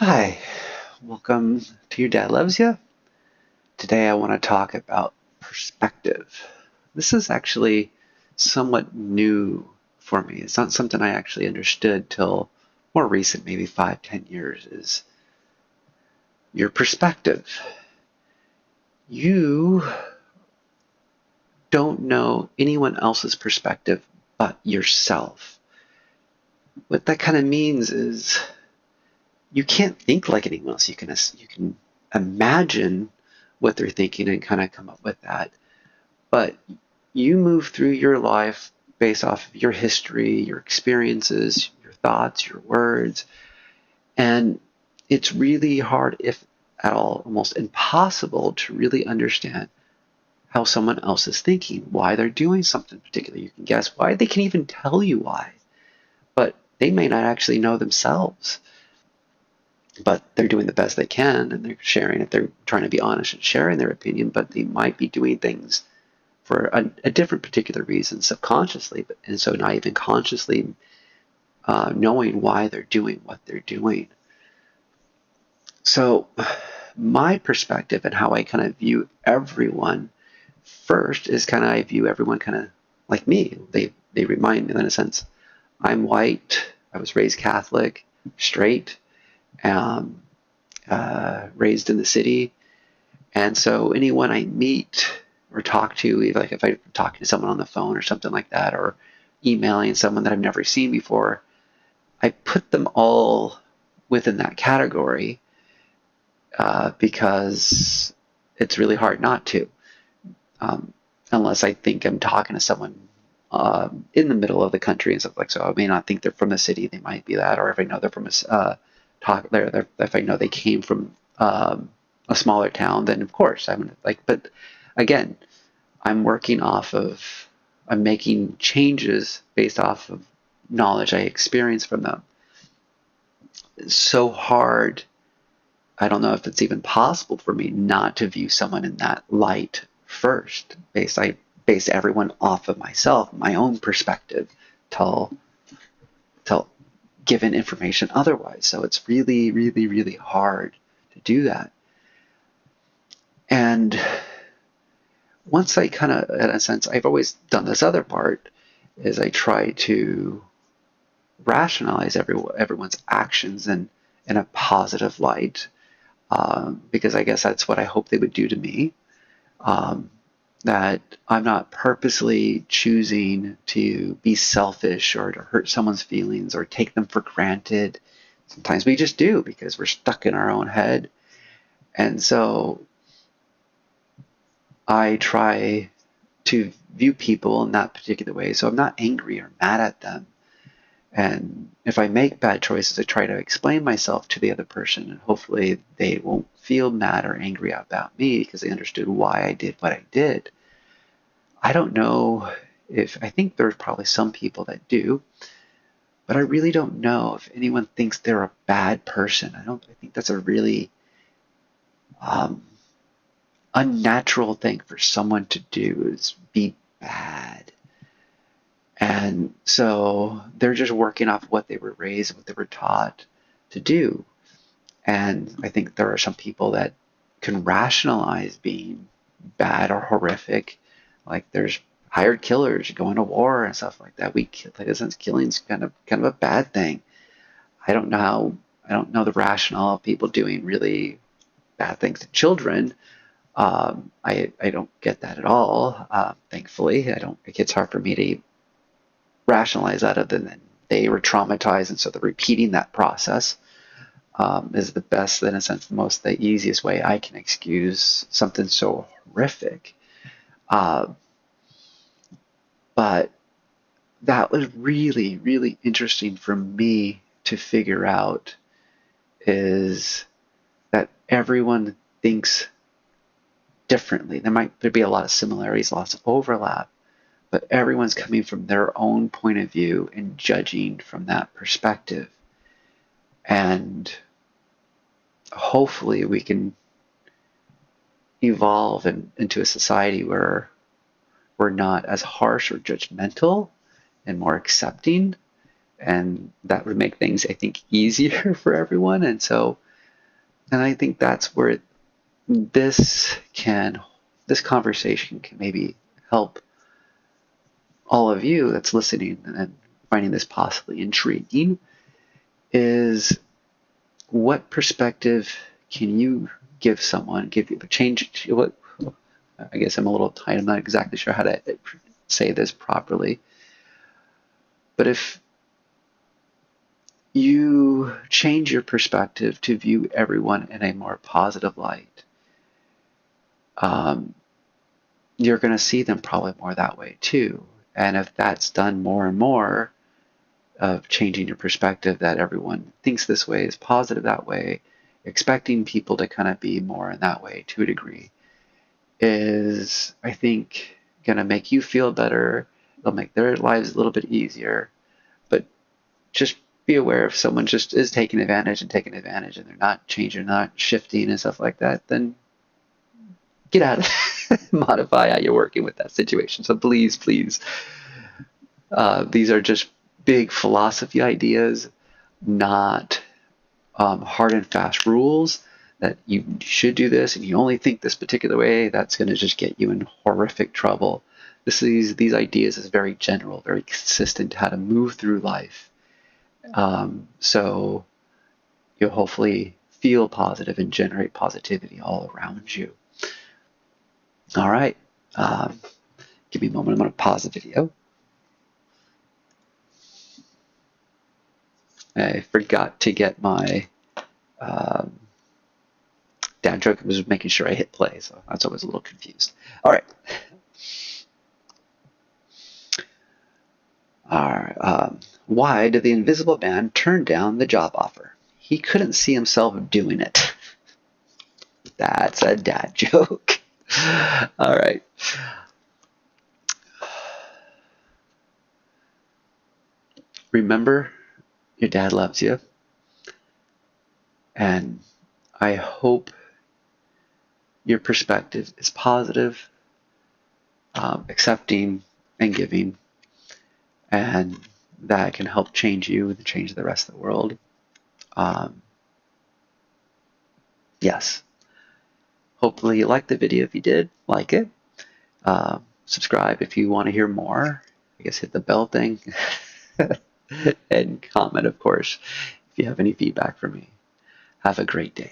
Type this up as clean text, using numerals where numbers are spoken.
Hi, welcome to Your Dad Loves You. Today I want to talk about perspective. This is actually somewhat new for me. It's not something I actually understood till more recent, maybe 5, 10 years, is your perspective. You don't know anyone else's perspective but yourself. What that kind of means is you can't think like anyone else. You can imagine what they're thinking and kind of come up with that. But you move through your life based off of your history, your experiences, your thoughts, your words, and it's really hard, if at all, almost impossible to really understand how someone else is thinking, why they're doing something particular. You can guess why, they can even tell you why, but they may not actually know themselves. But they're doing the best they can and they're sharing it. They're trying to be honest and sharing their opinion, but they might be doing things for a different particular reason subconsciously, and so not even consciously knowing why they're doing what they're doing. So my perspective and how I kind of view everyone first is kind of I view everyone kind of like me. They remind me, in a sense, I'm white. I was raised Catholic, straight, um, raised in the city, and so anyone I meet or talk to, like if I'm talking to someone on the phone or something like that, or emailing someone that I've never seen before, I put them all within that category because it's really hard not to, um, unless I think I'm talking to someone in the middle of the country and stuff like so. I may not think they're from the city; they might be that, or if I know they're from if I know they came from a smaller town, then of course I'm gonna like. But again, I'm working off of, I'm making changes based off of knowledge I experience from them. It's so hard. I don't know if it's even possible for me not to view someone in that light first. I base everyone off of myself, my own perspective, till till given information otherwise. So it's really, really, really hard to do that. And once I kind of, in a sense, I've always done this other part, is I try to rationalize everyone's actions in a positive light, because I guess that's what I hope they would do to me. Um, that I'm not purposely choosing to be selfish or to hurt someone's feelings or take them for granted. Sometimes we just do because we're stuck in our own head. And so I try to view people in that particular way. So I'm not angry or mad at them. And if I make bad choices, I try to explain myself to the other person, and hopefully they won't feel mad or angry about me because they understood why I did what I did. I don't know if, I think there's probably some people that do, but I really don't know if anyone thinks they're a bad person. I think that's a really um, unnatural thing for someone to do, is be bad. And so they're just working off what they were raised, what they were taught to do. And I think there are some people that can rationalize being bad or horrific. Like there's hired killers going to war and stuff like that. Like in a sense, killing's kind of a bad thing. I don't know how, I don't know the rationale of people doing really bad things to children. I don't get that at all. Thankfully, I don't. It's hard for me to rationalize that other than they were traumatized, and so they're repeating that process. Is the best, in a sense, the easiest way I can excuse something so horrific. Uh, but that was really, really interesting for me to figure out, is that everyone thinks differently. There be a lot of similarities, lots of overlap, but everyone's coming from their own point of view and judging from that perspective. And hopefully we can evolve into a society where we're not as harsh or judgmental and more accepting. And that would make things, I think, easier for everyone. And so And I think that's where this conversation can maybe help all of you that's listening and finding this possibly intriguing, is what perspective can you give someone, give you a change? What, I guess I'm a little tight. I'm not exactly sure how to say this properly. But if you change your perspective to view everyone in a more positive light, you're going to see them probably more that way too. And if that's done more and more, of changing your perspective that everyone thinks this way, is positive that way, expecting people to kind of be more in that way to a degree, is, I think, going to make you feel better. It'll make their lives a little bit easier. But just be aware if someone just is taking advantage and they're not changing, not shifting and stuff like that, then get out of it. Modify how you're working with that situation. So please, please, these are just big philosophy ideas, not hard and fast rules that you should do this and you only think this particular way. That's going to just get you in horrific trouble. These ideas is very general, very consistent, how to move through life. So you'll hopefully feel positive and generate positivity all around you. All right. Give me a moment. I'm going to pause the video. I forgot to get my dad joke. I was making sure I hit play, so that's always a little confused. All right. Why did the invisible man turn down the job offer? He couldn't see himself doing it. That's a dad joke. All right. Remember, your dad loves you. And I hope your perspective is positive, accepting, and giving. And that can help change you and change the rest of the world. Yes. Hopefully you liked the video. If you did, like it. Subscribe if you want to hear more. I guess hit the bell thing. And comment, of course, if you have any feedback for me. Have a great day.